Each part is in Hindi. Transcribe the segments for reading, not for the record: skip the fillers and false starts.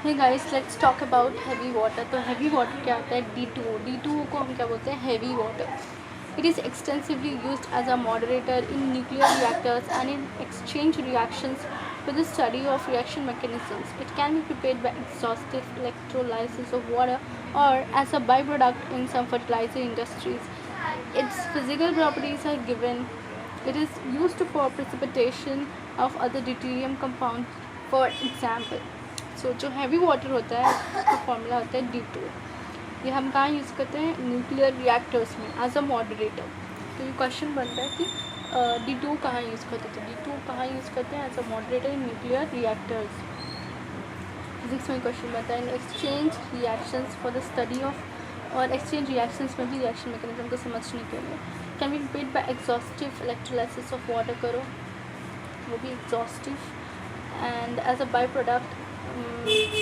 Hey guys, let's talk about heavy water. तो हैवी वाटर क्या होता है? D2O को हम क्या बोलते हैं? Heavy water. It is extensively used as a moderator in nuclear reactors and in exchange reactions with the study of reaction mechanisms. It can be prepared by exhaustive electrolysis of water or as a byproduct in some fertilizer industries. Its physical properties are given. It is used for precipitation of other deuterium compounds. For example, जो हैवी वाटर होता है उसका फॉर्मूला होता है D2। ये हम कहाँ यूज़ करते हैं? न्यूक्लियर रिएक्टर्स में एज अ मॉडरेटर। तो ये क्वेश्चन बनता है कि D2 कहाँ यूज़ करते हैं? तो D2 कहाँ यूज़ करते हैं? As a moderator in nuclear reactors. Physics में क्वेश्चन बनता है in exchange reactions for the study of, और एक्सचेंज रिएक्शंस में भी रिएक्शन मैकेनिज्म को समझने के लिए can be prepared by exhaustive electrolysis of water करो, वो भी exhaustive, and as a by product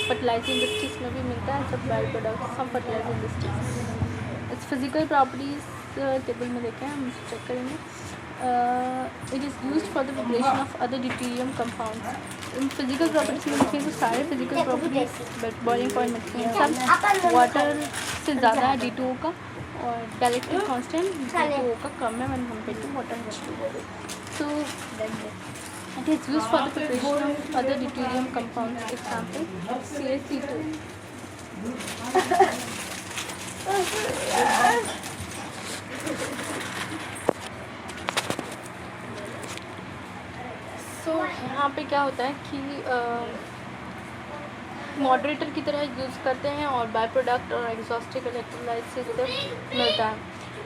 fertilizer industries में भी मिलता है as a by product some fertilizer industries. Its physical properties table में देखें, हम चेक करेंगे। It is use for the preparation of other deuterium compounds. In physical properties में देखें तो सारे फिजिकल प्रॉपर्टीज बॉइलिंग पॉइंट में सब वाटर से ज़्यादा है D2O का, और डायरेक्टिव कांस्टेंट D2O का कम है when compared to water H2O। So it is used for the preparation of other deuterium compounds. Example, CaC2। So यहाँ पे क्या होता है कि मॉडरेटर की तरह यूज़ करते हैं और बाय प्रोडक्ट और एग्जॉस्टिव इलेक्ट्रोलाइसिस से मिलता है।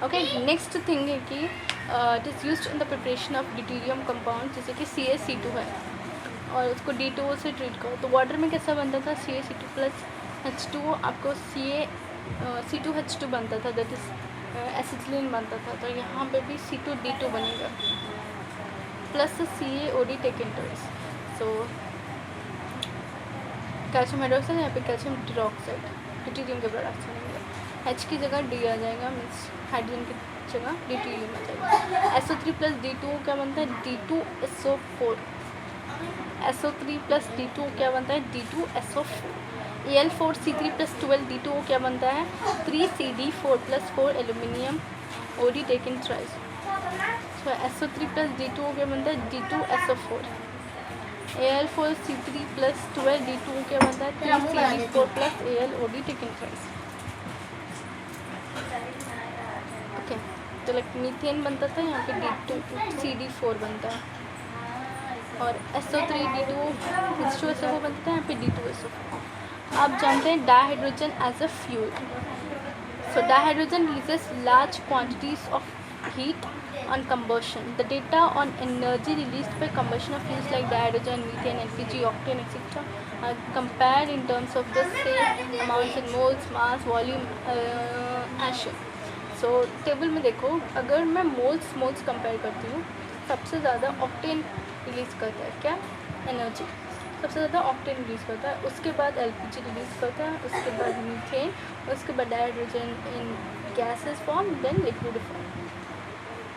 ओके, नेक्स्ट थिंग है कि it is used in the preparation of deuterium compound, जैसे कि CaC2 है और उसको D2O से ट्रीट करो। तो वाटर में कैसा बनता था? CaC2 प्लस H2O, आपको C2H2 बनता था, दैट इज़ एसिटिलीन बनता था। तो यहाँ पे भी C2D2 बनेगा प्लस CaOD टेक इनटू इट। सो कैल्शियम हाइड्रोक्साइड, यहाँ पे कैल्शियम डाइऑक्साइड ड्यूटेरियम के प्रोडक्ट्स बनेंगे। H की जगह D आ जाएगा, मीन्स हाइड्रोजन की जगह ड्यूटेरियम आ जाएगा। SO3 प्लस D2 क्या बनता है? D2SO4। SO3 प्लस D2 क्या बनता है? D2SO4। Al4C3 प्लस 12 D2O क्या बनता है? 3CD4 plus 4 aluminium OD taken thrice. तो SO3 प्लस D2O क्या बनता है? D2SO4। Al4C3 प्लस 12 D2O क्या बनता है? 3CD4 plus AlOD taken thrice. Okay, तो लाइक मीथेन बनता था, यहाँ पे D2CD4 बनता है, और SO3 D2 H2SO4 बनता था, यहाँ पे D2SO4। आप जानते हैं dihydrogen as a fuel. So dihydrogen releases large quantities of heat on combustion. The data on energy released by combustion of fuels like dihydrogen, methane, LPG, octane, etc. are compared in terms of the same amounts in moles, mass, volume, action. So table में देखो, अगर मैं मोल्स कंपेयर करती हूँ, सबसे ज़्यादा ऑक्टेन रिलीज़ करता है क्या? एनर्जी सबसे ज़्यादा ऑक्टेन रिलीज़ करता है, उसके बाद LPG रिलीज़ करता है, उसके बाद मीथेन, उसके बाद dihydrogen in gases form, then liquid form.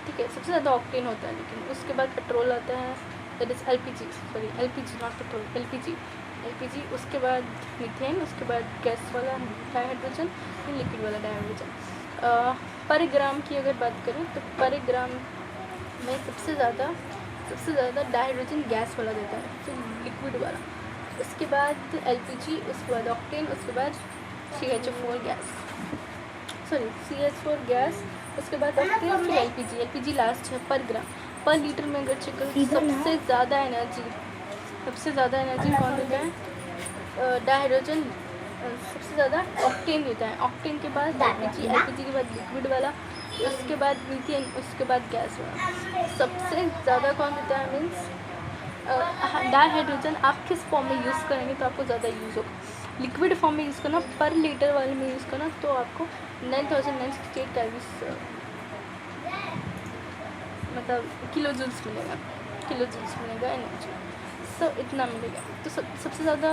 ठीक है, सबसे ज़्यादा ऑक्टेन होता है, लेकिन उसके बाद पेट्रोल आता है, that is LPG not petrol, LPG, उसके बाद मीथेन, उसके बाद गैस वाला डाइहाइड्रोजन, फिर लिक्विड वाला डाइहाइड्रोजन। पर ग्राम की अगर बात करें तो पर ग्राम में सबसे ज़्यादा डाइहाइड्रोजन गैस वाला देता है, फिर लिक्विड वाला, उसके बाद LPG, उसके बाद ऑक्टेन, उसके बाद CH4 गैस, उसके बाद ऑक्टेन, फिर LPG लास्ट है पर ग्राम। पर लीटर में अगर चेक करें सबसे ज़्यादा एनर्जी कौन देता है? डाइहाइड्रोजन सबसे ज़्यादा ऑक्टेन देता है, ऑक्टेन के बाद LPG के बाद लिक्विड वाला, उसके बाद मीथेन, उसके बाद गैस वाला। सबसे ज़्यादा कौन देता है? मीन्स डाइहाइड्रोजन आप किस फॉर्म में यूज़ करेंगे तो आपको ज़्यादा यूज़ होगा? लिक्विड फॉर्म में यूज़ करना, पर लीटर वाले में यूज़ करना, तो आपको 9968 कैलोरीज मतलब किलो जूल्स मिलेगा एनर्जी। सो इतना मिलेगा। तो सबसे ज़्यादा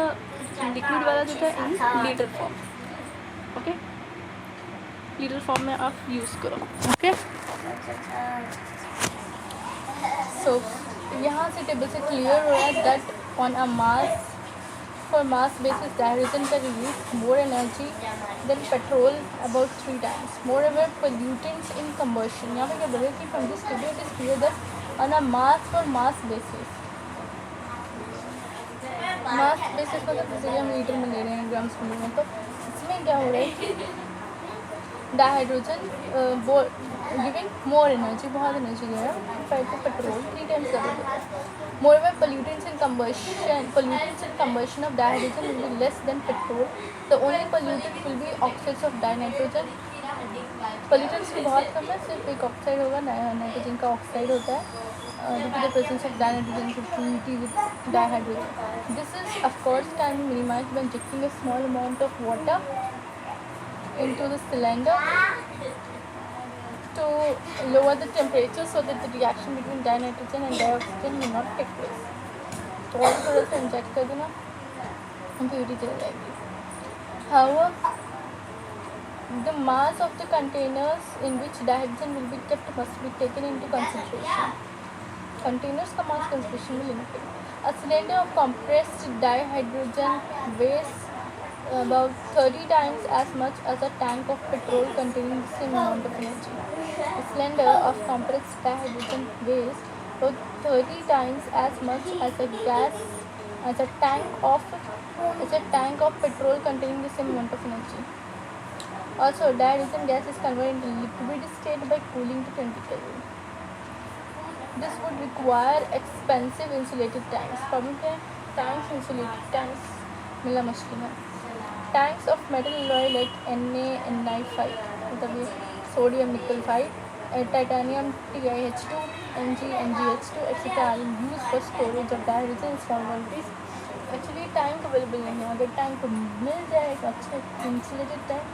लिक्विड वाला देता है in litre form. Okay, litre form में आप यूज़ करो। ओके, सो यहाँ से टेबल से क्लियर हो रहा है that on a mass for mass basis dihydrogen can release more energy than petrol, about 3 times. Moreover, pollutants in combustion. यहाँ पे क्या बोल रहे हैं कि from this figure it is clear that on a mass basis, mass basis मतलब जैसे हम लीटर में ले रहे हैं, ग्राम्स में ले रहे हैं, तो इसमें क्या हो रहा है कि डाइहाइड्रोजन गिविंग मोर एनर्जी, बहुत एनर्जी दे रहा है कंपेयर टू पेट्रोल, 3 टाइम्स ज़्यादा। मोreover, pollutants in combustion of dihydrogen will be less than petrol. The only pollutant will be oxides of dinitrogen. Pollutants भी बहुत कम है, सिर्फ एक ऑक्साइड होगा, नाइट्रोजन का ऑक्साइड होता है, due to the presence of dinitrogen activity with dihydrogen. This is of course can be minimized by injecting a small amount of water into the cylinder to lower the temperature so that the reaction between dinitrogen and dioxygen will not take place. तो और थोड़ा सा इंजेक्ट कर देना, प्योरिटी चली जाएगी. However, the mass of the containers in which dihydrogen will be kept must be taken into consideration. Containers का mass concentration में limited. A cylinder of compressed dihydrogen weighs about 30 times as much as a tank of petrol containing the same amount of energy. A cylinder of compressed dihydrogen weighs about 30 times as much as a tank of petrol containing the same amount of energy. Also, dihydrogen gas is converted into liquid state by cooling to 20 Kelvin. This would require expensive insulated tanks. Problem क्या है? Tanks, insulated tanks मिलना मुश्किल है. Tanks of metal alloy like Na(Ni)5, मतलब ये sodium nickel 5, titanium TiH2, Mg NgH2 etc. are used for storage of dihydrogen in small quantities. Actually tank available नहीं है. अगर टैंक मिल जाए एक अच्छा इंसुलेटेड टैंक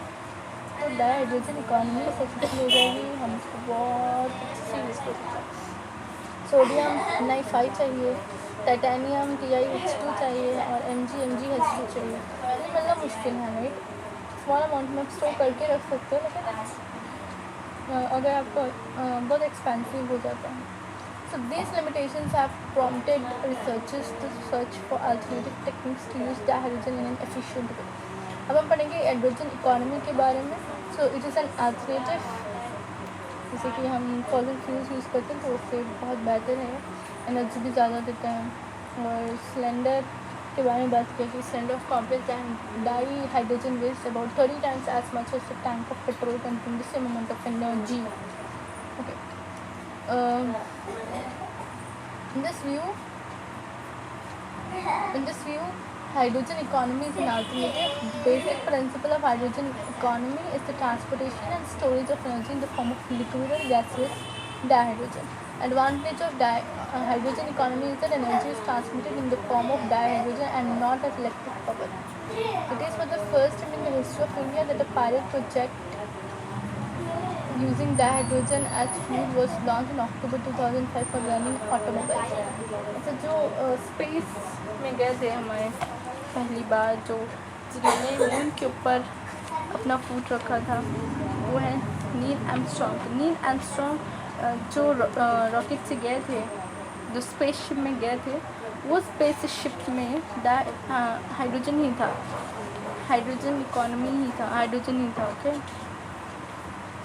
तो डाइहाइड्रोजन इकॉनमी सक्सेसफुल हो जाएगी. हम इसको बहुत अच्छे से यूज़ कर सकते हैं. सोडियम Ni5 चाहिए, टाइटेनियम TiH2 चाहिए और MgH2 चाहिए. ये मिलना मुश्किल है, राइट. स्मॉल अमाउंट में स्टोर करके रख सकते हो, लेकिन अगर आपको बहुत एक्सपेंसिव हो जाता है. So these limitations have prompted researchers to search for alternative techniques to use dihydrogen in an efficient way. अब हम पढ़ेंगे हाइड्रोजन इकोनॉमी के बारे में. So it is an alternative. जैसे कि हम फॉसिल फ्यूल्स यूज़ करते हैं तो उससे बहुत बेहतर है, एनर्जी भी ज़्यादा देता है. और सिलेंडर के बारे में बात किया कि cylinder of complex dihydrogen waste about 30 times as much as a tank of petrol containing the same amount of energy. Okay. In this view, hydrogen economy is an alternative. The basic principle of hydrogen economy is the transportation and storage of energy in the form of liquid or gaseous dihydrogen. Advantage of hydrogen economy is that energy is transmitted in the form of dihydrogen and not as electric power. It is for the first time in the history of India that a pilot project using dihydrogen as fuel was launched in October 2005 for running automobiles. अच्छा, जो स्पेस में गए थे हमारे पहली बार, जो जिन्होंने मून के ऊपर अपना फुट रखा था, वो है नील आर्मस्ट्रॉन्ग. नील आर्मस्ट्रॉन्ग जो रॉकेट से गए थे, जो स्पेसशिप में गए थे, वो स्पेसशिप में हाइड्रोजन ही था, हाइड्रोजन इकोनॉमी ही था, हाइड्रोजन ही था. ओके.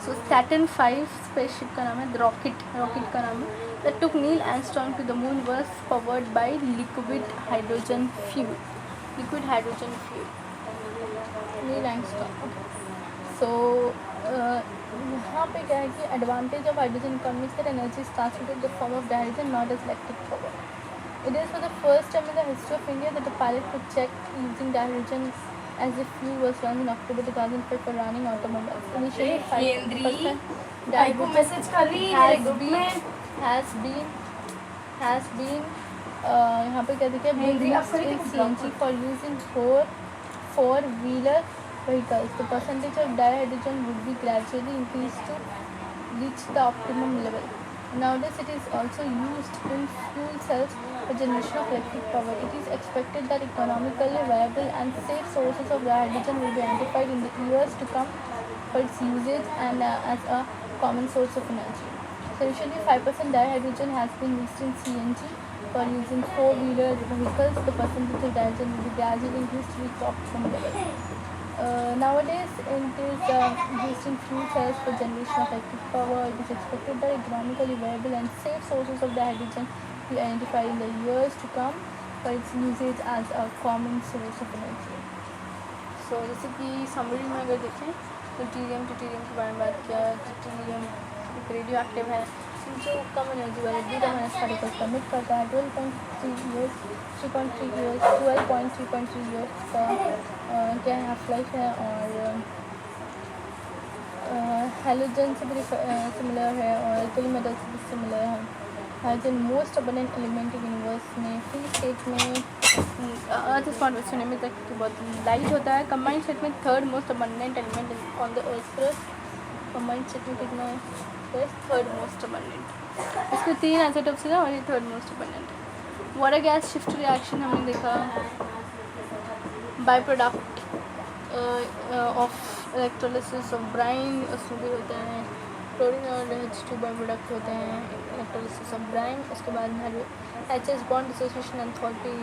सो Saturn 5 स्पेसशिप का नाम है, रॉकेट का नाम है, that took Neil Armstrong to the moon was powered by liquid hydrogen fuel. Neil Armstrong. So यहाँ पे क्या है कि advantage of hydrogen economy is that energy is transmitted in the form of dihydrogen, not as electric power. It is for the first time in the history of India that a pilot project using dihydrogen as a fuel was launched in October 2005 for running automobiles. Initially, 5% dihydrogen has been यहाँ पे क्या देखिए being used in CNG for use in four-wheeler vehicles. The percentage of dihydrogen would be gradually increased to reach the optimum level. Nowadays, it is also used in fuel cells for generation of electric power. It is expected that economically viable and safe sources of dihydrogen will be identified in the years to come for its usage and as a common source of energy. So, initially 5% dihydrogen has been used in CNG For using four-wheeler vehicles, the percentage of dioxin will be gradually increased to reach optimum level. Nowadays, it is used in fuel cells for generation of electric power. It is expected that economically viable and safe sources of hydrogen will be identified in the years to come for its usage as a common source of energy. So, जैसे कि समरी में अगर देखें तो ट्यूरियम के बारे में बात किया। ट्यूरियम रेडियो एक्टिव है जो कम एनर्जी वाले बीटा माइनस पार्टिकल्स का मिट करता है। 12.3 ईयर्स का क्या हाफ लाइफ है और हेलोजन से भी सिमिलर है और एल्कली मेटल से भी सिमिलर है। Hydrogen most abundant element universe में फ्री स्टेट में अर्थ इज फाउंड विच में तक बहुत लाइट होता है। कंबाइंड स्टेट में third most abundant element on the earth पर। कंबाइंड स्टेट में कितना है? Third most abundant. इसके 3 आइसोटोप्स है और ये third most abundant. Water gas shift reaction हमने देखा। By product of electrolysis of Bryan उसमें भी होते हैं। क्लोरीन और H2 बाय प्रोडक्ट होते हैं इलेक्ट्रोलिसिस ऑफ ब्राइन। उसके बाद HS bond dissociation enthalpy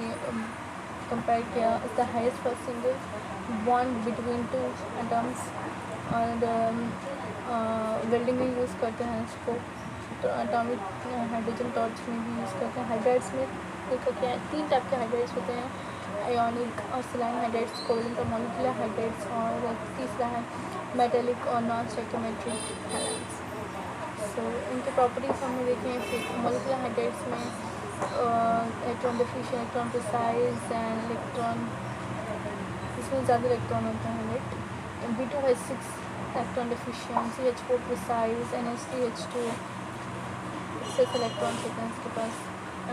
compare किया। Is the highest for single bond between two atoms. और वेल्डिंग में यूज़ करते हैं इसको। तो एटॉमिक हाइड्रोजन टॉर्च में भी यूज़ करते हैं। हाइड्राइड्स में देखो क्या है, 3 टाइप के हाइड्राइड्स होते हैं, आयोनिक और सलाइन हाइड्राइड्स, कोवलेंट और मॉलिक्यूलर हाइड्राइड्स, और तीसरा है मेटेलिक और नॉन स्टोइकियोमेट्रिक हाइड्राइड्स। सो इनके प्रॉपर्टीज हमने देखे हैं। फिर मॉलिक्यूलर हाइड्राइड्स में electron diffusion, electron precise and electron, इसमें ज़्यादा इलेक्ट्रॉन होते हैं। Right. B2H6 electron diffusion, CH4 precise, NH3H2 6 electrons होते हैं इसके पास।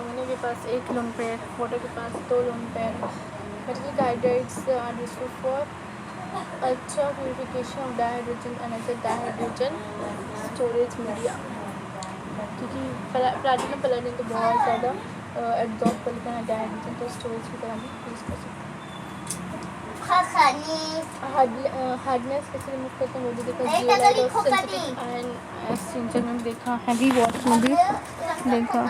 अमीनो के पास 1 लोन पेयर, वाटर के पास 2 lone pair. Metallic hydrides are useful for ultra purification of dihydrogen and as a dihydrogen storage media, क्योंकि प्लैटिनम पैलेडियम तो बहुत ज़्यादा एब्जॉर्ब कर लेते हैं डाइहाइड्रोजन, तो स्टोरेज की तरह भी यूज़ कर सकते हैं। हार्डनेस कैसे रिमूव करते हैं वो भी देखा। जियोलाइट और सिंथेटिक आयन एक्सचेंजर में भी देखा। हैवी वॉटर में भी देखा।